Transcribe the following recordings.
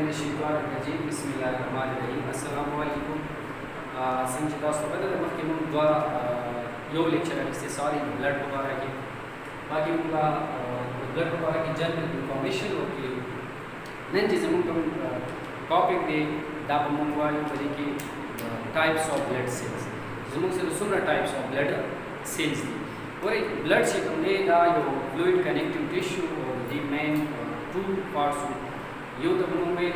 बिस्मिल्लाहिर्रहमानिर्रहीम बिस्मिल्लाहिर्रहमानिर्रहीम अस्सलामु अलैकुम संजय दोस्तों बदल मख्य मुद्दा यो लेक्चर इस्तेसाल ब्लड वगैरह की बाकी मुद्दा ब्लड वगैरह की जनरल इंफॉर्मेशन होती है नन चीज़ें मुझे टॉपिक दे दाप मुंगवाई बड़ी की types of blood sales Jumman से सुनना टाइप्स ऑफ ब्लड सेल्स दी और ब्लड से हमने दा यो फ्लूइड कनेक्टिव टिश्यू और दी मेन टू पार्ट्स यो तो मुंबई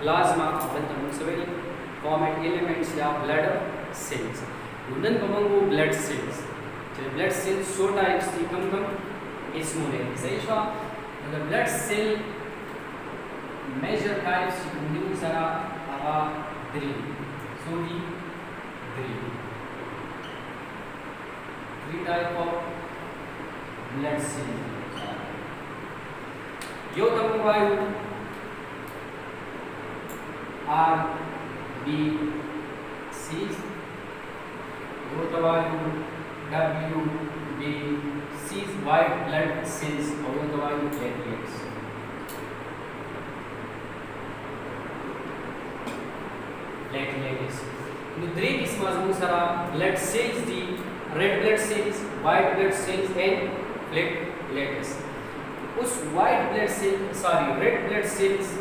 प्लाज्मा और मुंसवेल फॉर्मेट एलिमेंट्स या ब्लड सेल्स उनन बमंगो ब्लड सेल्स जो ब्लड सेल्स सो टाइप्स दी कम इसमें सही शो the blood cell major types न्यू सरा आवा three so the three type of blood cell यो तम वायु आर बी सी यो तवायु W B C white blood cells और यो तवायु प्लेटलेट्स नुद्री किस्म सरा blood cells the red blood cells white blood cells and platelets उस white blood cell sorry red blood cells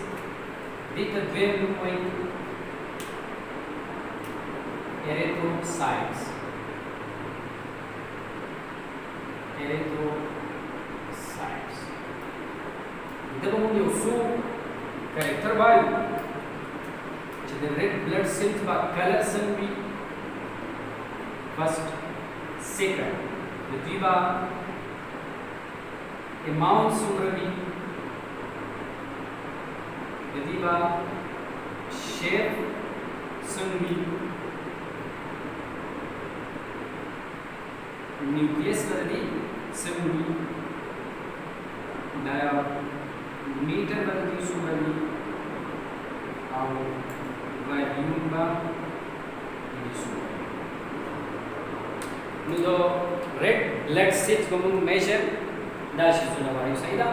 दी तद्वेर लुकोइन एरिथ्रोसाइट्स जब हम ये सो कैरेक्टर वायु the red blood cells by color sun भी first second द्वितीय amount सुंदर भी द्वितीय shape sun भी nucleus वर्दी sun भी diameter वर्दी सुंदर भी और वॉल्यूम बा नो रेड ब्लड सेल्स को हम मेजर दाश सुना वायु सही ना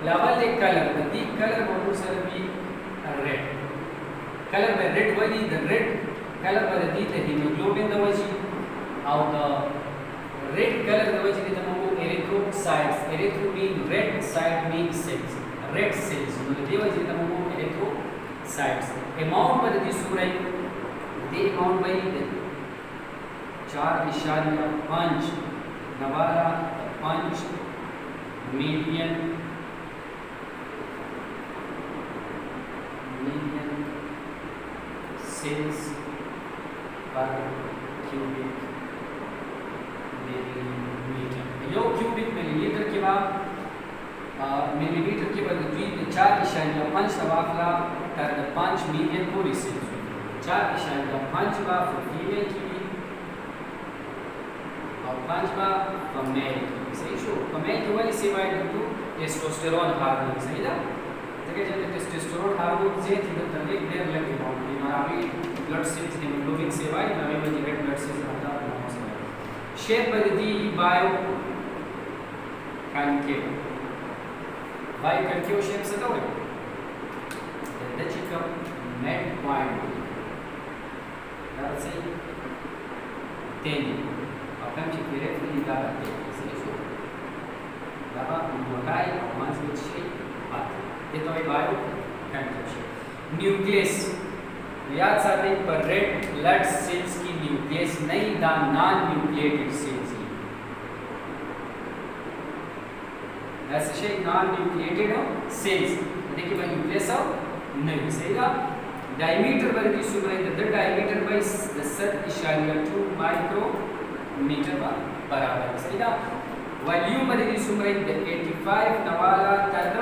लेवल एक कलर द कलर को सर भी रेड कलर में रेड वाली द रेड कलर में दी द हीमोग्लोबिन द वजी और द रेड कलर द वजी द हमको erythrocytes erythro mean red side mean cells red cells मतलब दी वजी द हमको एरिथ्रोसाइट्स अमाउंट पर दी सूरज दे अमाउंट भाई 4.5 नवारा 5 मिलियन सेल्स पर क्यूबिक मिलीमीटर यो क्यूबिक मिलीमीटर के बाद मिलीमीटर के बाद 4.5 नवाफला तर 5 मिलियन पूरी सेल्स 4.5 बा फीमेल की और 5 बा मेल की सही शो मेल की वाली सेवाएं टू टेस्टोस्टेरोन हार्मोन सही ना देखिए जब टेस्टोस्टेरोन हार्मोन से थी तो तब एक देर लगी बाउंड्री हमारा भी ब्लड सेल्स हीमोग्लोबिन सेवाएं नवे में रेड ब्लड सेल्स आता है शेप बदली bio concave bio concave shape से तो the chicken met point that's it then akan chikire fili da te sai so daba motai once which baat ये तो एक बायो कंट्रोल न्यूक्लियस याद साथ ही पर रेड ब्लड सेल्स की न्यूक्लियस नहीं द नॉन न्यूक्लिएटेड सेल्स की ऐसे शेक नॉन न्यूक्लिएटेड सेल्स देखिए मैं न्यूक्लियस हो नहीं सही ना डायमीटर पर की सुमरे द डायमीटर बाय 10.2 माइक्रोमीटर बराबर सही ना वॉल्यूम पर की सुमरे 85 नवाला तक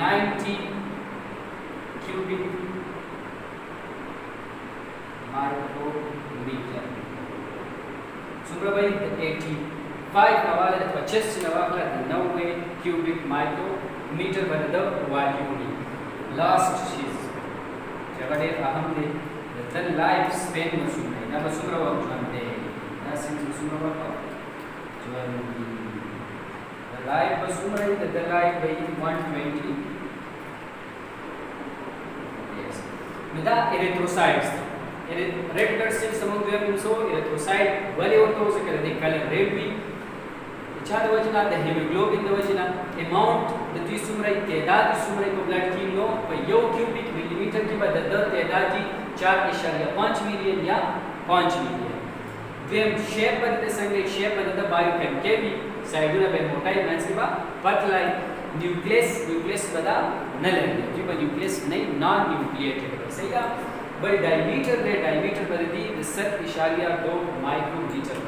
90 क्यूबिक माइक्रोमीटर सुमरे भाई 85 नवाला 25 नवाला 90 क्यूबिक माइक्रोमीटर पर द वॉल्यूम लास्ट चीज जगह अहम दे द लाइफ स्पेन मसूम है ना मसूम रवा जानते हैं ना सिंस मसूम रवा जो है द लाइफ मसूम है the life by 120 دا اریتروسایټس ریډ بلډ سیلز زموږ دویم نوم سو اریتروسایټ ولې ورته وځي کله دې کلر ریډ وي چا د وجه نه د هیموګلوبین د وجه نه اماونټ د دوی څومره تعداد څومره په بلډ کې نو په یو کیوبیک ملي میټر کې به د تعداد 4.5 میلیون یا 5 میلیون دویم شیپ به د څنګه شیپ به د بایو کنکیوی سایډونه به موټای منځ کې به پتلای نیوکلیس به دا نه لري دوی به نیوکلیس نه نان نیوکلیټډ صحیح ده بل ډایمیټر به د 10.2 مایکرو میټر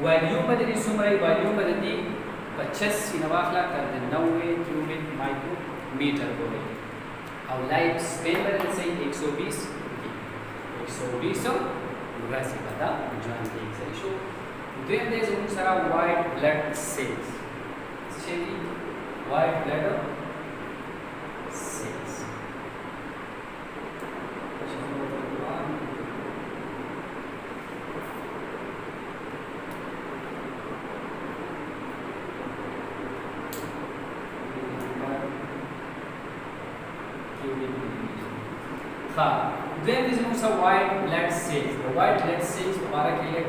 ولیوم به د دې څومره ولیوم به د دې 85 نه واخله تر 90 کیوبیک مایکرو میټر پورې او لایف سپین به د 120 ورځې به دا ژوند کې صحیح شو دویم دی زموږ سره وایټ بلډ سیلز څه دي وایټ بلډ سیلز Then this is a white blood cells. The white blood cells हमारा के लिए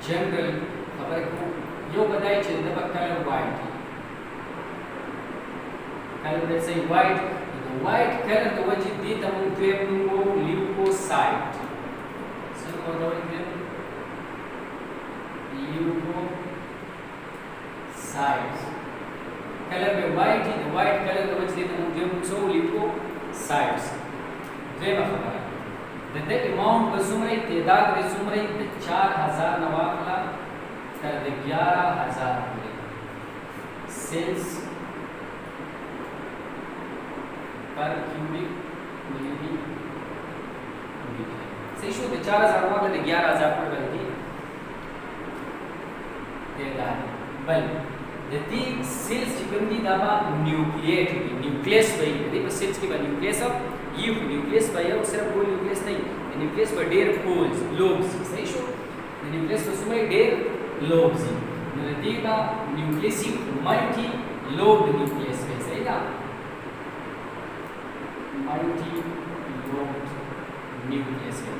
जनरल खबर को यो बताई चल रहा है कलर white कलर जैसे white the white color तो वजह दी तम ट्वेब नुको ल्यूकोसाइट सर कौन सा है ल्यूकोसाइट्स कलर में white ही the white color तो वजह दी तम ट्वेब नुको ल्यूकोसाइट्स देवा खबर د دې اماونټ په څومره تعداد به څومره د 4000 نواخلا تر د 11000 پورې سیلز پر کیوبیک ملي میټر صحیح شو د 4000 نواخلا د 11000 پورې باندې تعداد بل د دې سیلز چې کوم دي دا به نیوکلیټ وي نیوکلیس وي د دې په سیلز کې به نیوکلیس یو نیوکلیس به یو صرف ګول نیوکلیس نه د نیوکلیس په ډېر پولز لوبز صحیح شو د نیوکلیس په څومره ډېر لوبز نو د دې دا نیوکلیسي ملټي لوب نیوکلیس وي صحیح ده ملټي لوب نیوکلیس وي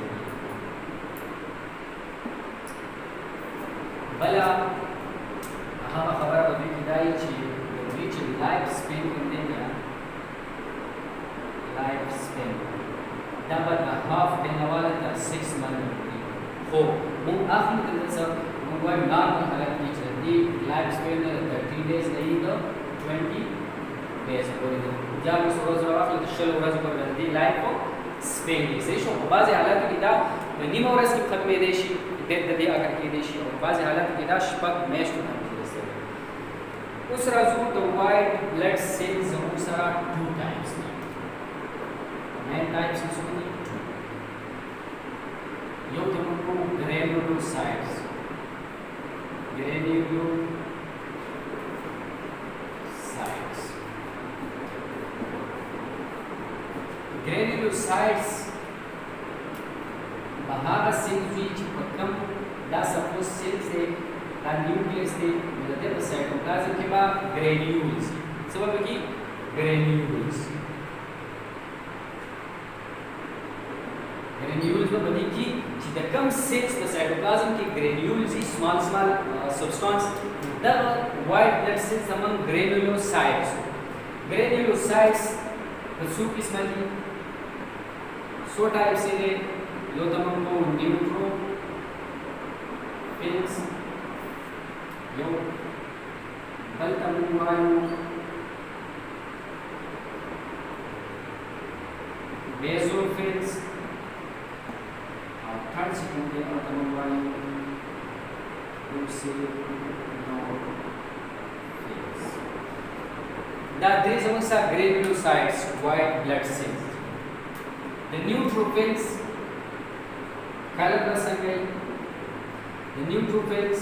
بلا هغه خبره به دې کېدای چې د دې چې لایف سپین کوم دی लाइफ स्पेन डबल हाफ देने वाले था 6 मंथ हो मुंग आखिर के सब मुंग वाइड नॉर्मल हालत की चलती लाइफ स्पेन में 30 डेज नहीं तो 20 डेज पूरे दिन जब उस रोज वाला तो शल रोज पर जल्दी लाइफ को स्पेन से शो बाज़ हालत की दा नीम और इसकी खत्म देशी डेट दे अगर की देशी और बाज़ हालत की दा शपक मैच होना उस राजू तो वाइट ब्लड सेल्स उसरा 2 times main types is only 2 यो तुमको granulocytes bahaga cells which become da suppose cells से da nucleus से मिलते हैं cytoplasm के बाद granules सबब की granules granules में बनी की the come cells the cytoplasm की granules is small substance the white blood cells among granulocytes the soup is mali so types है यो तमको neutrophils यो बल तमवायु basophils थर्ड सेकंड के तमवायु रूप से that there is also granulocytes white blood cells the neutrophils color Sangai the neutrophils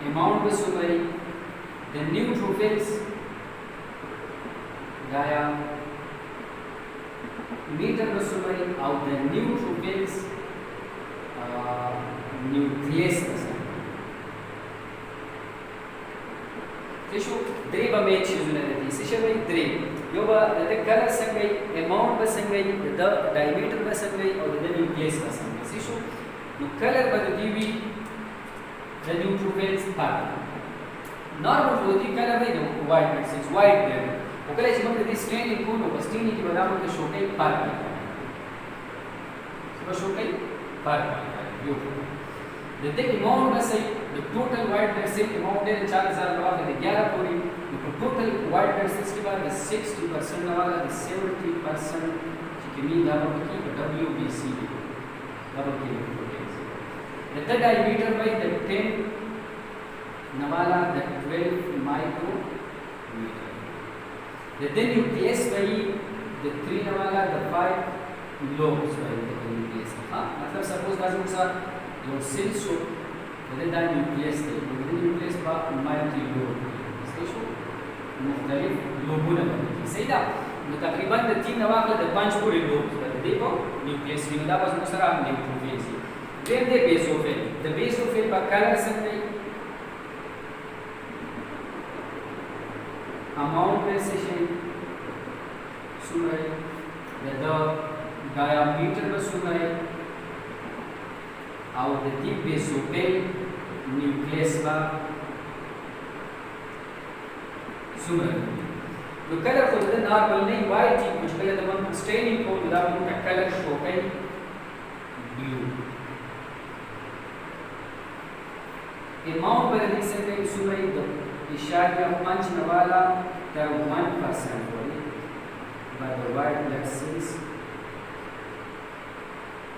amount में सुमरी the neutrophils गाया meter में सुमरी और the neutrophils nucleus में सुमरी درې به مې چیزونه دي څه شوی درې یو به د کلر څنګه اماونت به څنګه د ډایمیټر به څنګه او د نیوکلیس به څنګه څه شو نو کلر به د دې وي د نیوټروفیلز پارت نارمل د دې کلر دی د وایټ میټسز وایټ دی او کله چې موږ د دې سټینینګ کوو نو په سټینینګ کې به دا موږ د شوکۍ پارت په شوکۍ پارت یو د دې اماونت به صحیح د ټوټل وایټ بلډ سیل اماونت دی 4000 نه واخلې د 11 پورې نو په ټوټل وایټ بلډ سیلز کې به د 60% نه والا د 70% چې کمی دا به کې په WBC دی دا به کې د ډایمیټر به د 10 نه والا د 12 مایکرو میټر د دې نیوکلیس به د 3 نه والا د 5 لوبس به د نیوکلیس ها مطلب سپوز دا زموږ سره یو سیل شو دا نیوکلیس دی د نیوکلیس په مایټي لوب څه شو مختلف لوبونه باندې صحیح ده نو تقریبا د 3 نواخله د 5 پورې لوب دی په نیوکلیس کې دا به موږ سره نیوټروفیل دي دیم د بیزوفیل د بیزوفیل په کلر څنګه اماونت به څه شي څومره د ډایامیټر به څومره او د دې بیزوفیل نیوکلیس با څومره نو کله خو د نارمل نه وایي چې کله د موږ سټینینګ کوو دا موږ کلر شو کوي بلو اماونت به دې څنګه څومره د اشاریه 5 نه والا تر 1% پورې by the white blood cells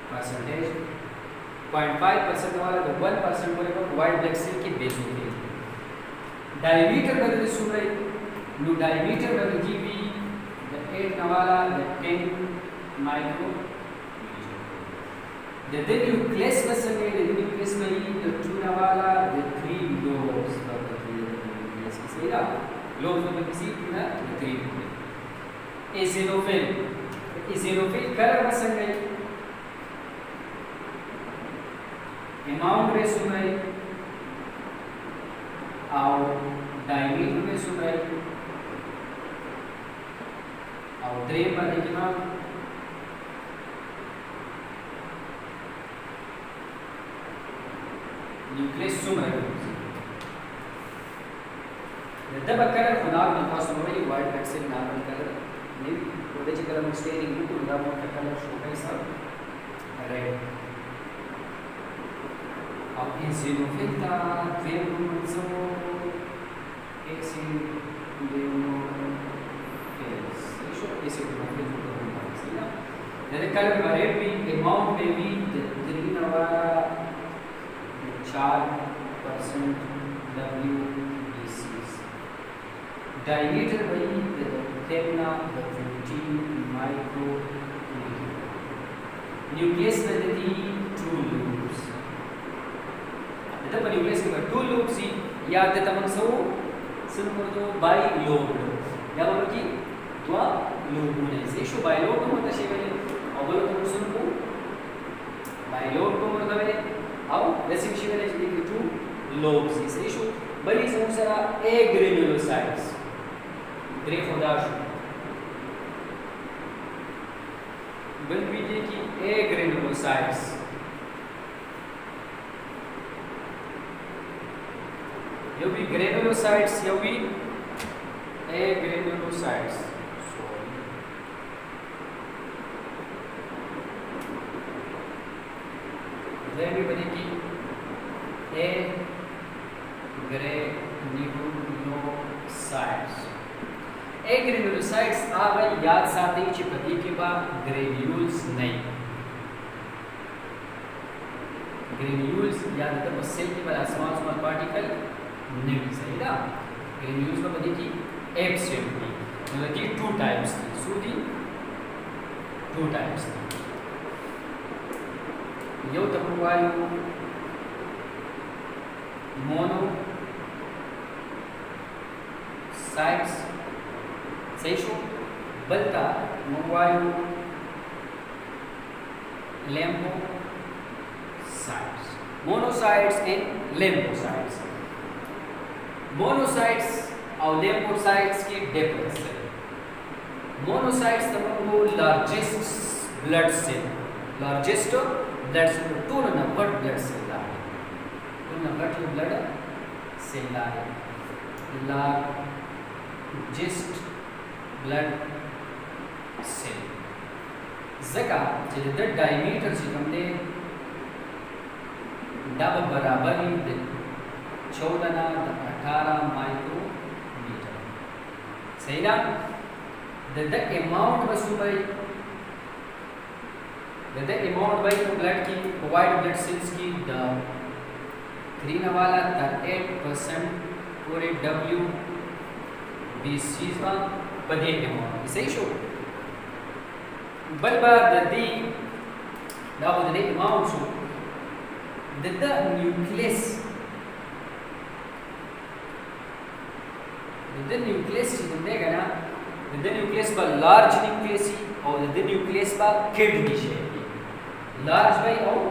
percentage 0.5% वाला तो 1% बोले तो वाइट ब्लड सेल के बेसोफिल डायमीटर बदले सुमरे नो डायमीटर बदले जीबी द 8 नवाला द 10 माइक्रो द न्यूक्लियस बसने द न्यूक्लियस में द 2 नवाला द 3 लोब्स बदले न्यूक्लियस की सही ना लोब्स में किसी ना द 3 एसिनोफिल कलर बसने amount में सुनाई और डायमीटर में सुनाई और ट्रे पर देखना न्यूक्लियस सुनाई जब कलर खुदा में पास होई white blood cell normal colour नहीं वो जे कलर स्टेनिंग को खुदा में कलर शो है सब रेड अब eosinophil का ट्रेन जो eosinophils इसको eosinophil को बोलते हैं ना जैसे कलर रेड भी अमाउंट में भी 3 वाला 4% WBC diameter वही टेमना 15 माइक्रो न्यूक्लियस में देती 2 लूप्स जब न्यूक्लियस के 2 लूप्स ही याद देता हम सब सिंपल तो बाय लोब या मतलब कि तो लोब होने से शो बाय लोब तो मतलब शेवे अवलो तो सुनको बाय लोब को मतलब है आओ वैसे शेवे ने जी 2 lobes से शो बड़ी समस्या ए granulocytes ग्रे खुदाश बन वीडियो की ए granulocytes यो भी granulocytes यो भी ए granulocytes then भी बनेगी ए granulocytes ए granulocytes आवे याद साथी ची पति के बाद granules नहीं granules याद तो सेल के बाद स्मॉल स्मॉल पार्टिकल नहीं सही ना granules में बनी की एप शेप की मतलब कि 2 टाइप्स थी सूदी 2 टाइप्स थी यो तपवायु monocytes सही शो बलता मोवायु lymphocytes monocytes and lymphocytes monocytes और lymphocytes की diploid cell. Monocytes तमंगो largest blood cell two number blood cell है. two number blood cell है. largest blood cell. जगह जिधर diameter से हमने डब बराबर ही 14 माइक्रोमीटर. सही ना. द अमाउंट वस्तु भाई द अमाउंट भाई ब्लड की वाइट ब्लड सेल्स की द 3 वाला 38% पूरे WBC में बदे अमाउंट सही शो बलबा the amount show the nucleus देगा ना the nucleus पर large nucleus और the nucleus पर kidney shape large by और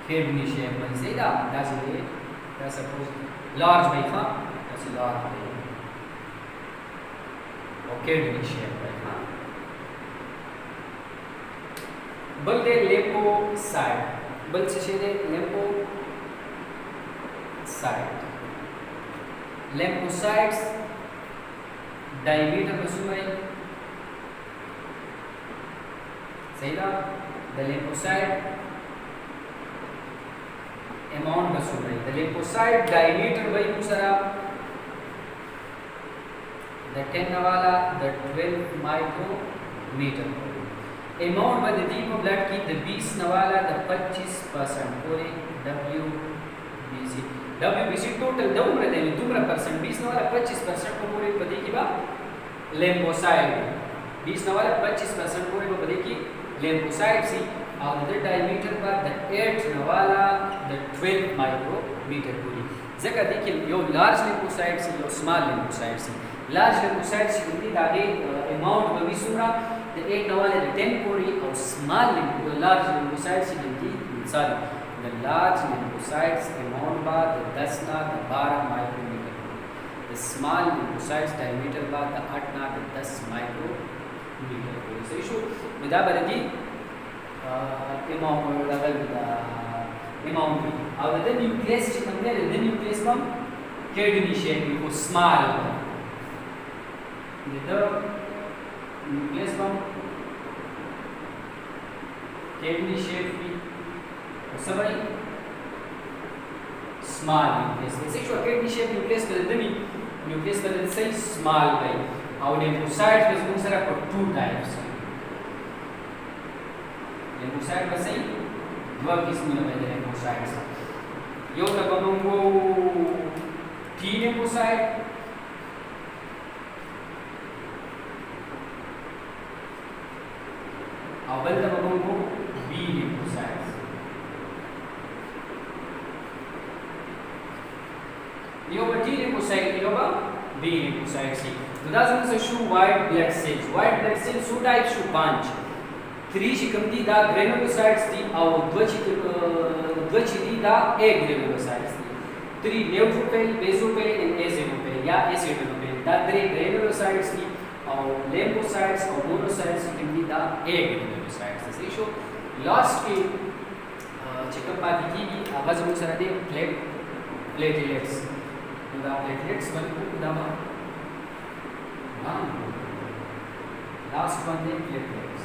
kidney shape बन सही ना. that's suppose large by था that's large by और kidney shape by था. बल दे lymphocyte बल से शेदे lymphocytes diameter बसुमाई सही ना. the lymphocyte amount बसुमाई the lymphocyte diameter भाई दूसरा the 10 वाला the 12 micrometer. अमाउंट बदती को ब्लड की द 20 नवाला द 25% पूरे WBC टोटल दौड़ दे दुमरा परसेंट 20 नवाला 25% को पूरे बदे की बा lymphocyte 20 नवाला 25% पूरे को बदे की lymphocyte सी और द डायमीटर पर द 8 नवाला द 12 माइक्रोमीटर पूरी. जगह देखिए यो लार्ज lymphocyte सी यो स्मॉल lymphocyte सी. लार्ज lymphocyte सी हिंदी दागे अमाउंट बवी सुमरा the 8 नवाले the 10 पूरी और small large lymphocytes की sorry the large lymphocytes amount बा the 10 ना the 12 micrometer. the small lymphocytes diameter बा the 8 ना the 10 माइक्रोमीटर. सही शो विदा बरदी amount लेवल amount और the nucleus की हमने the nucleus में kidney shape को small the nucleus from kidney shape भी सब small nucleus ऐसे जो kidney shape nucleus बदलते भी nucleus बदलते सही small भाई और lymphocytes में बहुत सारा पर two types lymphocyte बस सही दो किस्म में बदले lymphocytes यो तब हम को T lymphocyte अवल तब हम को B lymphocytes. यो T lymphocyte यो B lymphocyte सी. तो that's also show white blood cells. White blood cells two types show bunch. 3 शिकमती दा granulocytes दी और द्वचिदी दा A granulocytes the. 3 neutrophil, basophil and eosinophil या acidophil. दा 3 granulocytes दी और lymphocytes और monocytes की दा A granulocytes. सही शो लास्ट की चेकअप पाती की आवाज में सर दे प्लेटलेट्स दा प्लेटलेट्स बन को दा हां last one they platelets.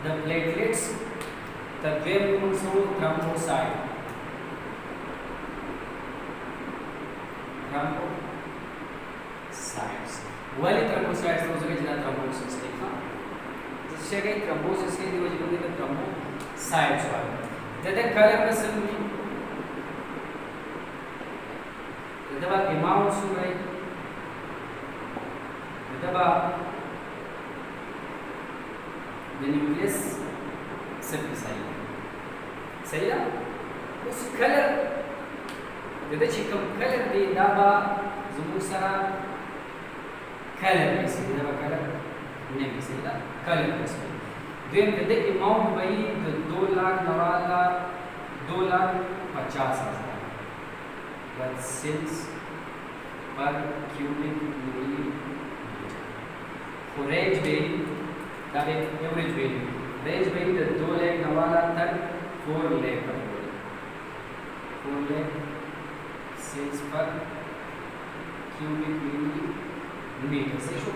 The platelets, the wave also thrombocyte. Thrombocytes. वाले thrombocytes तो उसके जितना thrombosis के हाँ. जिससे कहीं thrombosis के लिए वो जितने के thrombocytes वाले. जैसे कलर में समझी. जब आप amount सुन रहे, जब आप the nucleus surface आई सही है उस कलर د چې کوم کلر دی دا به زموږ سره کلر رسي دا به کلر نه رسي دا کلر رسي دویم د دې اماونټ به یې د 2 लाख نه والا 2,50,000 but cells per cubic millimeter for range value دا به average value range value د 2 लाख نه والا تر 4 लाख 4 lakh cells per cubic millimeter सही शो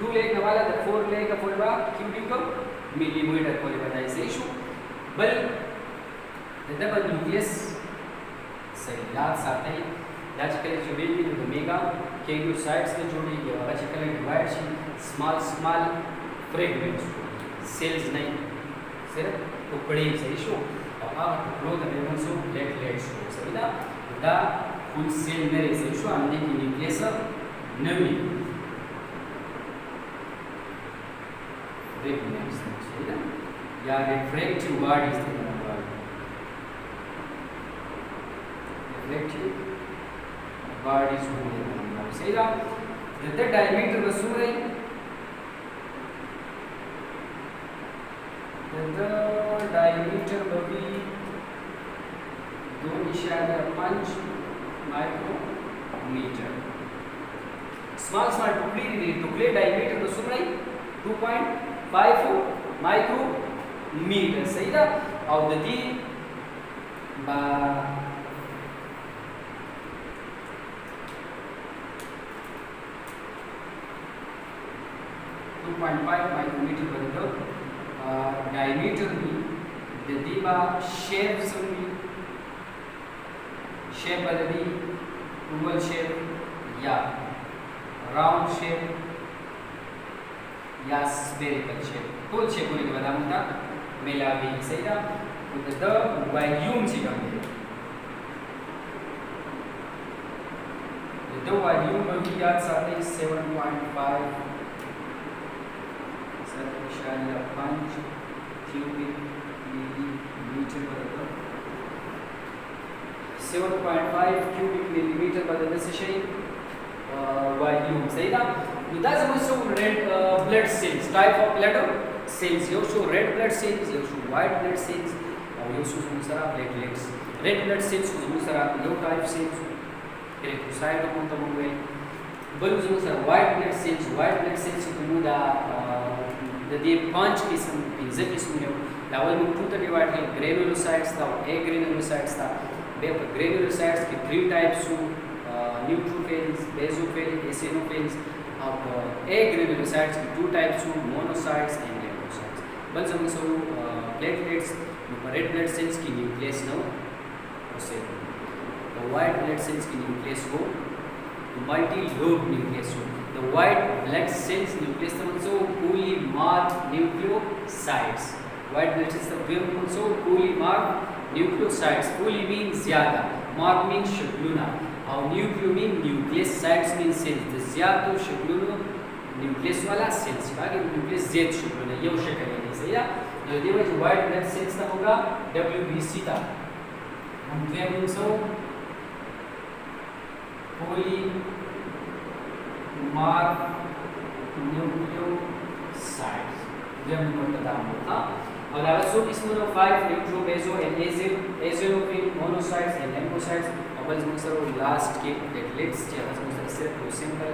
2 लाख वाला द 4 लाख का पूरा cubic millimeter पूरे बताइए सही शो बल द डबल न्यूक्लियस सही याद साथ ही लॉजिकल जो भी ओमेगा केग्लूसाइड्स से जोड़ी logical divide she small fragments cells नहीं सिर्फ टुकड़े सही शो और आप टुकड़ों का निर्माण सो प्लेटलेट्स सही ना दा फुल सेल मेरे से शो हमने की न्यूक्लियस नवी फ्रेगमेंट्स सही ना या रिफ्रैक्टिव बॉडीज रिफ्रैक्टिव बॉडीज होने सही ना द डायमीटर वसूल है द डायमीटर भी 2.5 माइक्रोमीटर स्मॉल टुकड़े डायमीटर तो सुन रही 2.5 माइक्रोमीटर सही था और दी बा 2.5 माइक्रोमीटर बदल डायमीटर भी दी बा शेप सुनी शेप बदली ओवल शेप या राउंड शेप या स्फेरिकल शेप टोल शेप को बता मुद्दा मेला भी सही था द वॉल्यूम से कम है द वॉल्यूम भी याद साथ ही 7.5 क्यूबिक मिलीमीटर बदल 7.5 cubic millimeter बदलने से शे वॉल्यूम सही था दा समझ so red blood cells type of blood cells यो शो रेड ब्लड सेल्स यो शो वाइट ब्लड सेल्स और यो शो दूसरा प्लेटलेट्स रेड ब्लड सेल्स दूसरा लो टाइप सेल्स एरिथ्रोसाइट को तो मुंगे बल दूसरा वाइट ब्लड सेल्स को मुदा द दे 5 किस्म है लावल में टू तो डिवाइड है ग्रेनुलोसाइट्स था और ए ग्रेनुलोसाइट्स था ग्रेनुलोसाइट्स के 3 टाइप्स न्यूट्रोफिल्स बेसोफिल्स एसिनोफिल्स अब ए ग्रेनुलोसाइट्स के 2 टाइप्स मोनोसाइट्स एंड लिम्फोसाइट्स बल समझ सो प्लेटलेट्स रेड ब्लड सेल्स की न्यूक्लियस नो उसे तो वाइट ब्लड सेल्स की न्यूक्लियस को मल्टी लोब न्यूक्लियस हो the white blood cells nucleus also fully marked nucleosides white blood cells also fully marked nucleosides fully means zyada mark means shakluna और nucleo mean nucleosides means cells the zyada shakluna nucleus वाला cells बाकी nucleus z shakluna ये शक्ल है सही है यदि वो white blood cells का होगा WBC था हम क्या बोलते हैं fully mark nucleosides जब हम बता होता और also इसमें 5 न्यूट्रो बेसो and eosinophil monocytes and lymphocytes और बस मुझे लास्ट के प्लेटलेट्स जहाँ से मुझे सिर्फ सिंपल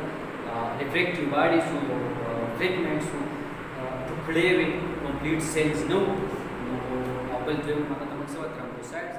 रिफ्रैक्टिव बॉडीज हो फ्रेगमेंट्स हो टुकड़े में कंप्लीट सेल्स नो और बस जो मतलब मुझे थ्रोम्बोसाइट्स